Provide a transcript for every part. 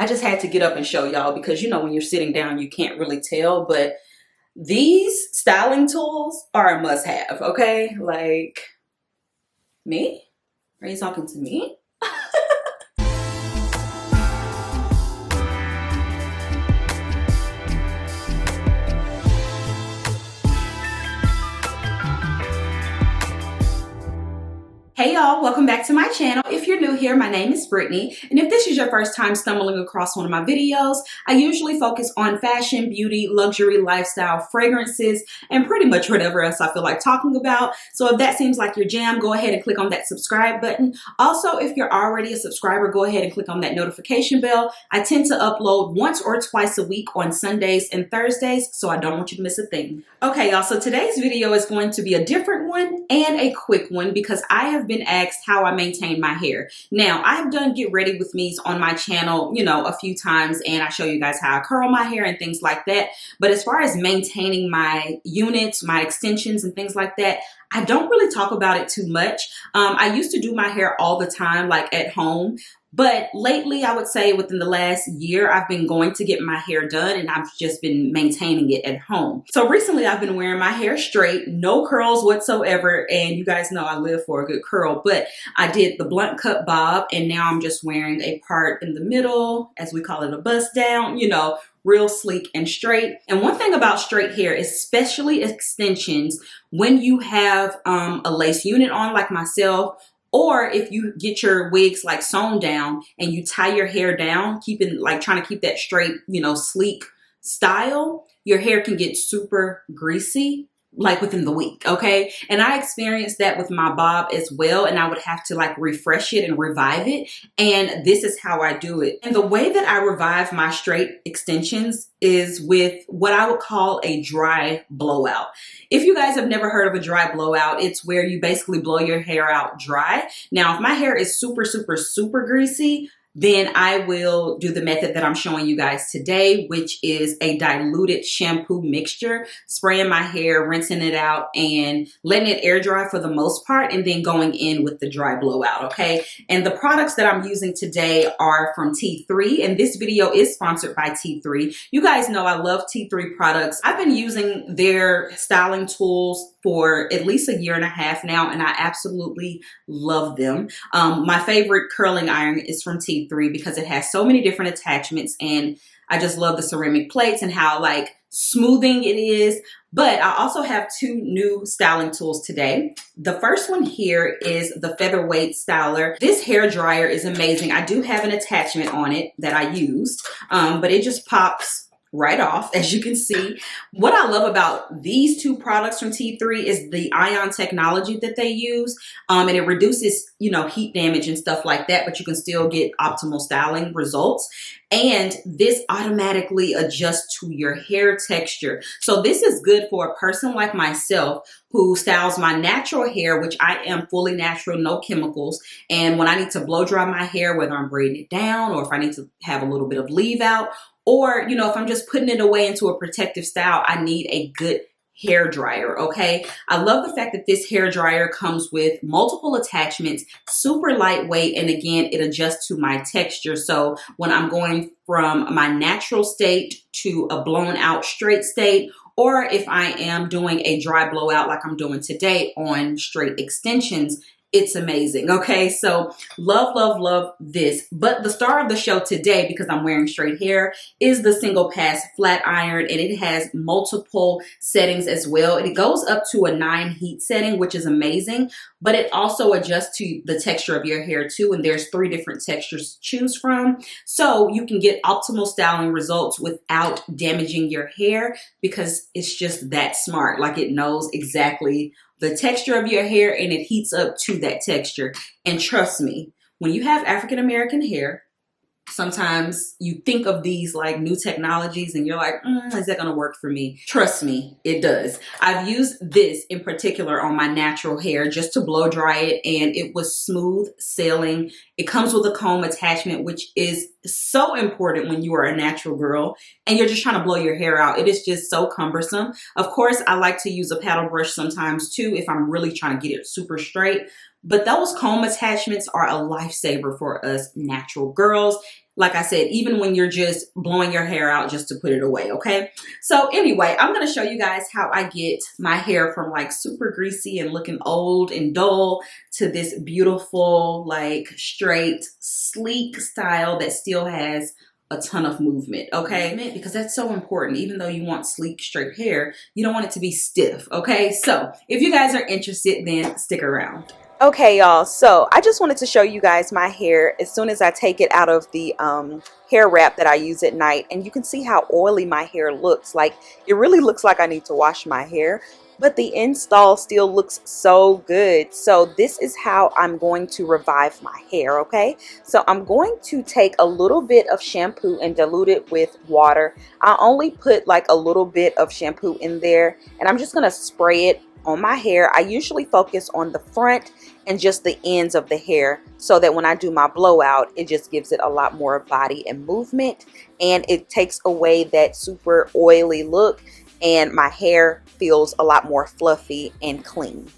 I just had to get up and show y'all because, you know, when you're sitting down, you can't really tell, but these styling tools are a must have, okay? Like, me? Are you talking to me? Hey y'all, welcome back to my channel. If you're new here, my name is Brittany, and if this is your first time stumbling across one of my videos, I usually focus on fashion, beauty, luxury, lifestyle, fragrances, and pretty much whatever else I feel like talking about. So if that seems like your jam, go ahead and click on that subscribe button. Also, if you're already a subscriber, go ahead and click on that notification bell. I tend to upload once or twice a week on Sundays and Thursdays, so I don't want you to miss a thing. Okay, y'all, so today's video is going to be a different one and a quick one because I have been asked how I maintain my hair. Now, I've done get ready with me's on my channel, you know, a few times, and I show you guys how I curl my hair and things like that. But as far as maintaining my units, my extensions and things like that, I don't really talk about it too much. I used to do my hair all the time, like at home. But lately, I would say within the last year, I've been going to get my hair done and I've just been maintaining it at home. So recently I've been wearing my hair straight, no curls whatsoever. And you guys know I live for a good curl, but I did the blunt cut bob and now I'm just wearing a part in the middle, as we call it, a bust down, you know, real sleek and straight. And one thing about straight hair, especially extensions, when you have a lace unit on like myself, or if you get your wigs like sewn down and you tie your hair down, trying to keep that straight, you know, sleek style, your hair can get super greasy like within the week, okay? And I experienced that with my bob as well, and I would have to like refresh it and revive it, and this is how I do it. And the way that I revive my straight extensions is with what I would call a dry blowout. If you guys have never heard of a dry blowout, it's where you basically blow your hair out dry. Now, if my hair is super, super, super greasy, then I will do the method that I'm showing you guys today, which is a diluted shampoo mixture, spraying my hair, rinsing it out, and letting it air dry for the most part, and then going in with the dry blowout, okay? And the products that I'm using today are from T3, and this video is sponsored by T3. You guys know I love T3 products. I've been using their styling tools for at least a year and a half now, and I absolutely love them. My favorite curling iron is from T3 because it has so many different attachments, and I just love the ceramic plates and how like smoothing it is. But I also have two new styling tools today. The first one here is the Featherweight styler. This hair dryer is amazing. I do have an attachment on it that I used, but it just pops right off, as you can see. What I love about these two products from T3 is the ion technology that they use, and it reduces, you know, heat damage and stuff like that, but you can still get optimal styling results. And this automatically adjusts to your hair texture. So this is good for a person like myself who styles my natural hair, which I am fully natural, no chemicals. And when I need to blow dry my hair, whether I'm braiding it down or if I need to have a little bit of leave out, or, you know, if I'm just putting it away into a protective style, I need a good hair dryer, okay? I love the fact that this hair dryer comes with multiple attachments, super lightweight, and again, it adjusts to my texture. So when I'm going from my natural state to a blown out straight state, or if I am doing a dry blowout like I'm doing today on straight extensions, it's amazing, okay? So love, love, love this. But the star of the show today, because I'm wearing straight hair, is the Singlepass flat iron, and it has multiple settings as well. And it goes up to a 9 heat setting, which is amazing, but it also adjusts to the texture of your hair too. And there's 3 different textures to choose from. So you can get optimal styling results without damaging your hair because it's just that smart. Like it knows exactly the texture of your hair and it heats up to that texture. And trust me, when you have African American hair, sometimes you think of these like new technologies and you're like, is that gonna work for me? Trust me, it does. I've used this in particular on my natural hair just to blow dry it, and it was smooth sailing. It comes with a comb attachment, which is so important when you are a natural girl and you're just trying to blow your hair out. It is just so cumbersome. Of course, I like to use a paddle brush sometimes too if I'm really trying to get it super straight. But those comb attachments are a lifesaver for us natural girls. like I said, even when you're just blowing your hair out just to put it away, okay? So anyway, I'm gonna show you guys how I get my hair from like super greasy and looking old and dull to this beautiful, like straight, sleek style that still has a ton of movement, okay? Because that's so important. Even though you want sleek, straight hair, you don't want it to be stiff, okay? So if you guys are interested, then stick around. Okay, y'all, so I just wanted to show you guys my hair as soon as I take it out of the hair wrap that I use at night, and you can see how oily my hair looks. Like, it really looks like I need to wash my hair, but the install still looks so good. So this is how I'm going to revive my hair, okay? So I'm going to take a little bit of shampoo and dilute it with water. I only put like a little bit of shampoo in there, and I'm just gonna spray it on my hair. I usually focus on the front and just the ends of the hair so that when I do my blowout, it just gives it a lot more body and movement, and it takes away that super oily look, and my hair feels a lot more fluffy and clean.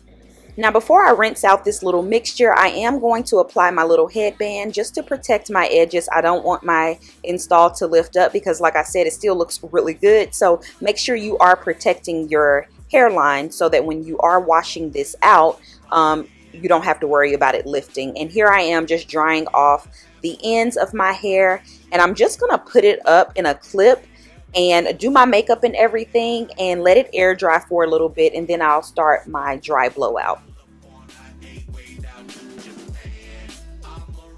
Now, before I rinse out this little mixture, I am going to apply my little headband just to protect my edges. I don't want my install to lift up because, like I said, it still looks really good. So make sure you are protecting your hairline so that when you are washing this out, you don't have to worry about it lifting. And here I am just drying off the ends of my hair, and I'm just gonna put it up in a clip and do my makeup and everything and let it air dry for a little bit, and then I'll start my dry blowout.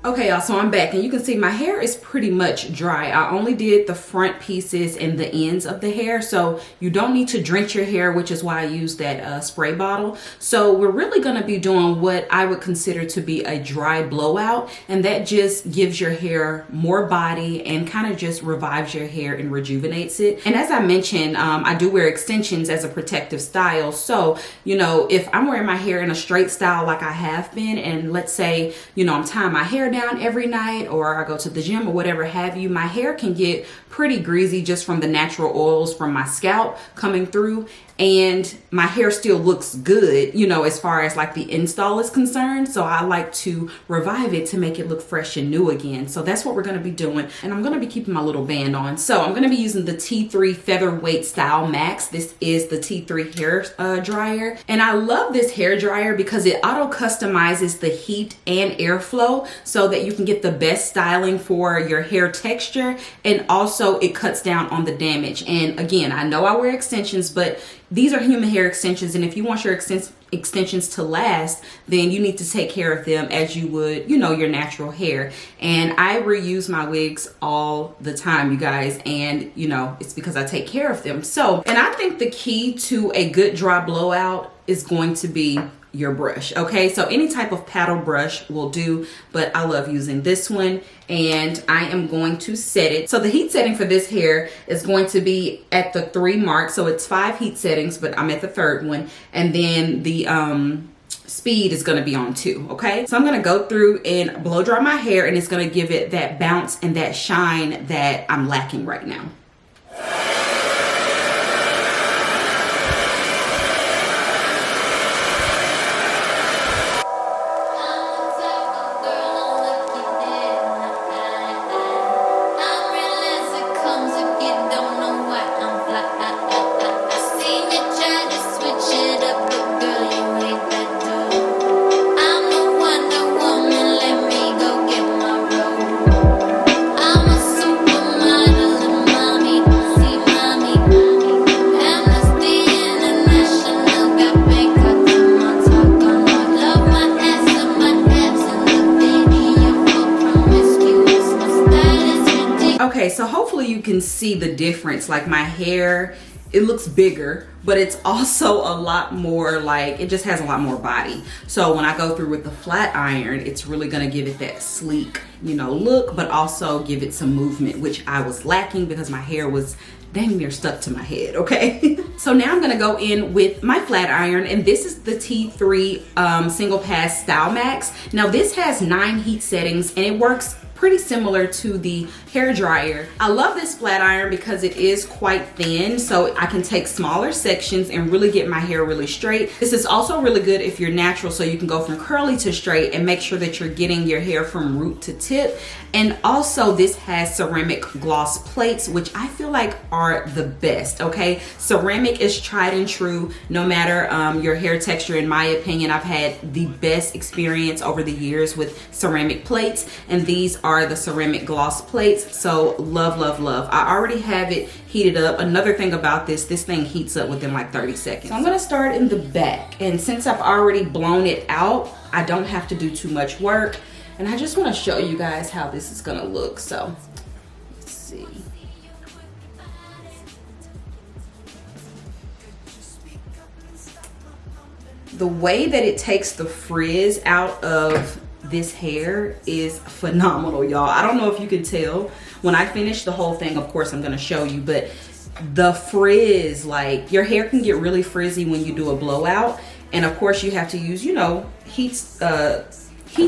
Okay, y'all, so I'm back, and you can see my hair is pretty much dry. I only did the front pieces and the ends of the hair, so you don't need to drench your hair, which is why I use that spray bottle. So we're really gonna be doing what I would consider to be a dry blowout, and that just gives your hair more body and kind of just revives your hair and rejuvenates it. And as I mentioned, I do wear extensions as a protective style. So, you know, if I'm wearing my hair in a straight style like I have been, and let's say, you know, I'm tying my hair down every night, or I go to the gym or whatever have you, my hair can get pretty greasy just from the natural oils from my scalp coming through, and my hair still looks good, you know, as far as like the install is concerned. So I like to revive it to make it look fresh and new again. So that's what we're going to be doing, and I'm going to be keeping my little band on. So I'm going to be using the T3 Featherweight Stylemax. This is the T3 hair dryer, and I love this hair dryer because it auto customizes the heat and airflow so that you can get the best styling for your hair texture, and also it cuts down on the damage. And again, I know I wear extensions, but these are human hair extensions, and if you want your extensions to last, then you need to take care of them as you would, you know, your natural hair. And I reuse my wigs all the time, you guys, and you know, it's because I take care of them. So, and I think the key to a good dry blowout is going to be your brush. Okay, so any type of paddle brush will do, but I love using this one, and I am going to set it. So the heat setting for this hair is going to be at the 3 mark. So it's 5 heat settings, but I'm at the 3rd one, and then the speed is going to be on 2. Okay, so I'm going to go through and blow dry my hair, and it's going to give it that bounce and that shine that I'm lacking right now. Okay, so hopefully you can see the difference. Like my hair, it looks bigger, but it's also a lot more, like, it just has a lot more body. So when I go through with the flat iron, it's really gonna give it that sleek, you know, look, but also give it some movement, which I was lacking because my hair was dang near stuck to my head, okay? So now I'm gonna go in with my flat iron, and this is the T3 Singlepass Stylemax. Now this has 9 heat settings, and it works pretty similar to the hair dryer. I love this flat iron because it is quite thin, so I can take smaller sections and really get my hair really straight. This is also really good if you're natural, so you can go from curly to straight and make sure that you're getting your hair from root to tip. And also this has ceramic gloss plates, which I feel like are the best, okay? Ceramic is tried and true, no matter your hair texture. In my opinion, I've had the best experience over the years with ceramic plates, and these are the ceramic gloss plates. So love, love, love. I already have it heated up. Another thing about this thing heats up within like 30 seconds. So I'm gonna start in the back, and since I've already blown it out, I don't have to do too much work. And I just want to show you guys how this is gonna look. So let's see. The way that it takes the frizz out of this hair is phenomenal, y'all. I don't know if you can tell. When I finish the whole thing, of course I'm gonna show you, but the frizz, like, your hair can get really frizzy when you do a blowout. And of course you have to use, you know, heat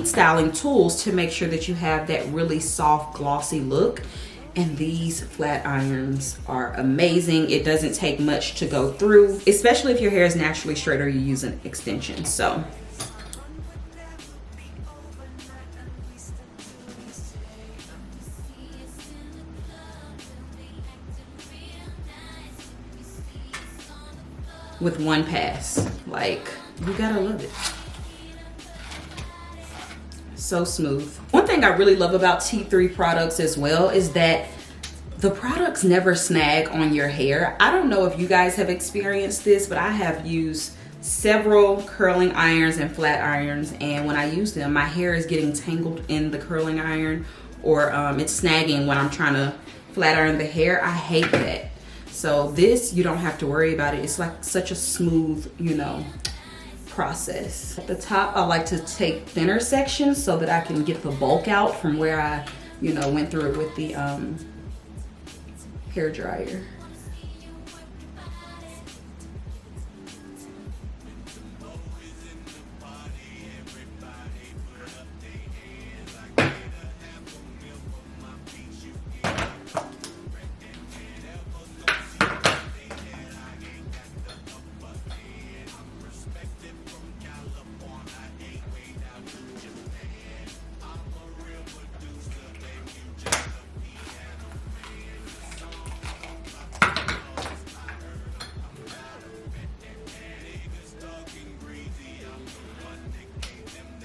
styling tools to make sure that you have that really soft, glossy look. And these flat irons are amazing. It doesn't take much to go through, especially if your hair is naturally straight or you use an extension. So with one pass, like, you gotta love it. So smooth. One thing I really love about T3 products as well is that the products never snag on your hair. I don't know if you guys have experienced this, but I have used several curling irons and flat irons, and when I use them, my hair is getting tangled in the curling iron, or it's snagging when I'm trying to flat iron the hair. I hate that. So this, you don't have to worry about it. It's like such a smooth, you know, process. At the top, I like to take thinner sections so that I can get the bulk out from where I, you know, went through it with the hair dryer.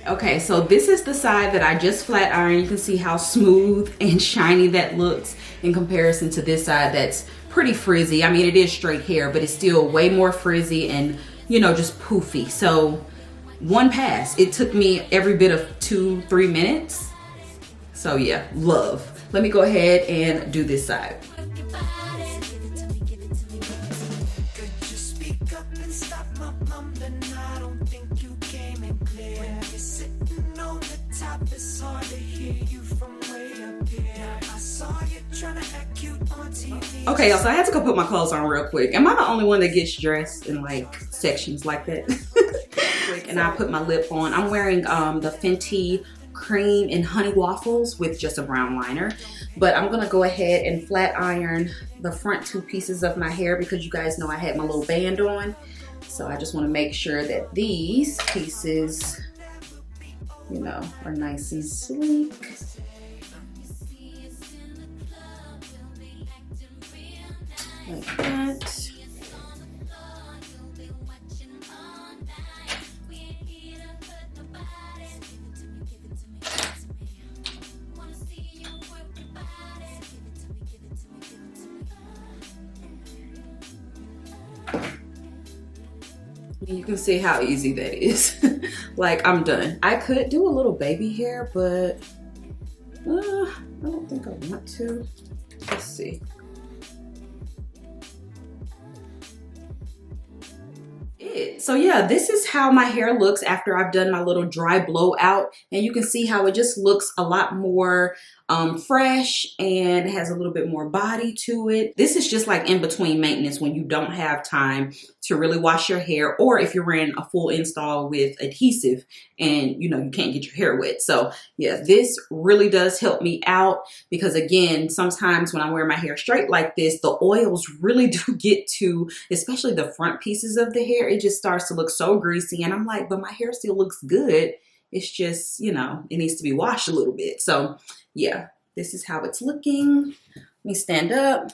Okay, so this is the side that I just flat ironed. You can see how smooth and shiny that looks in comparison to this side that's pretty frizzy. I mean, it is straight hair, but it's still way more frizzy and, you know, just poofy. So one pass, it took me every bit of 2-3 minutes. So yeah, love. Let me go ahead and do this side. Okay, y'all, so I had to go put my clothes on real quick. Am I the only one that gets dressed in like sections like that? And I put my lip on. I'm wearing the Fenty cream and honey waffles with just a brown liner. But I'm gonna go ahead and flat iron the front 2 pieces of my hair because you guys know I had my little band on. So I just wanna make sure that these pieces, you know, are nice and sleek. Like that. You can see how easy that is. Like, I'm done. I could do a little baby hair, but I don't think I want to. Let's see. So yeah, this is how my hair looks after I've done my little dry blowout, and you can see how it just looks a lot more fresh and has a little bit more body to it. This is just like in between maintenance when you don't have time to really wash your hair, or if you're wearing a full install with adhesive and you can't get your hair wet. So yeah, this really does help me out, because again, sometimes when I wear my hair straight like this, the oils really do get to, especially the front pieces of the hair, it just starts to look so greasy, and I'm like, but my hair still looks good. It's just, it needs to be washed a little bit. So yeah, this is how it's looking. Let me stand up.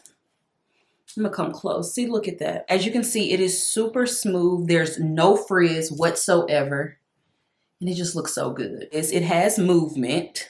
I'm gonna come close. See, look at that. As you can see, it is super smooth. There's no frizz whatsoever. And it just looks so good. It has movement.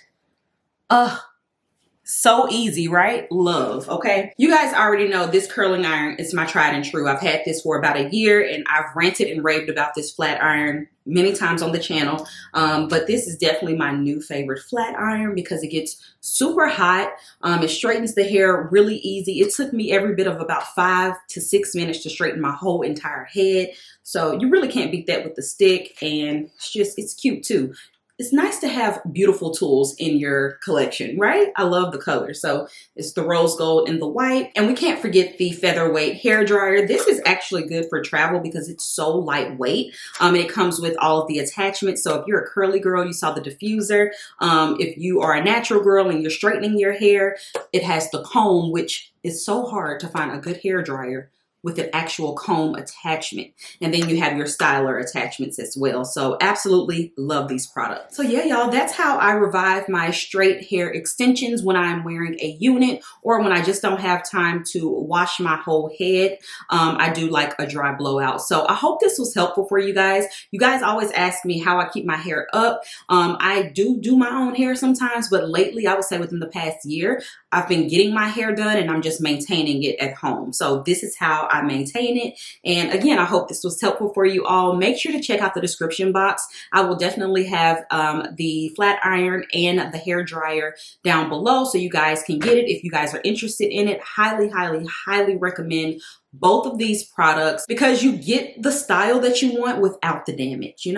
So easy, right? Love, okay? You guys already know this curling iron is my tried and true. I've had this for about a year, and I've ranted and raved about this flat iron many times on the channel. But this is definitely my new favorite flat iron because it gets super hot. It straightens the hair really easy. It took me every bit of about 5 to 6 minutes to straighten my whole entire head. So you really can't beat that with the stick, and it's cute too. It's nice to have beautiful tools in your collection, right? I love the color. So it's the rose gold and the white. And we can't forget the Featherweight hair dryer. This is actually good for travel because it's so lightweight. And it comes with all of the attachments. So if you're a curly girl, you saw the diffuser. If you are a natural girl and you're straightening your hair, it has the comb, which is so hard to find a good hair dryer with an actual comb attachment. And then you have your styler attachments as well. So absolutely love these products. So yeah, y'all, that's how I revive my straight hair extensions when I'm wearing a unit or when I just don't have time to wash my whole head. I do like a dry blowout. So I hope this was helpful for you guys. You guys always ask me how I keep my hair up. I do my own hair sometimes, but lately, I would say within the past year, I've been getting my hair done and I'm just maintaining it at home. So this is how I maintain it. And again, I hope this was helpful for you all. Make sure to check out the description box. I will definitely have the flat iron and the hair dryer down below so you guys can get it if you guys are interested in it. Highly, highly, highly recommend both of these products because you get the style that you want without the damage,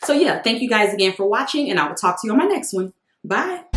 So yeah, thank you guys again for watching, and I will talk to you on my next one. Bye.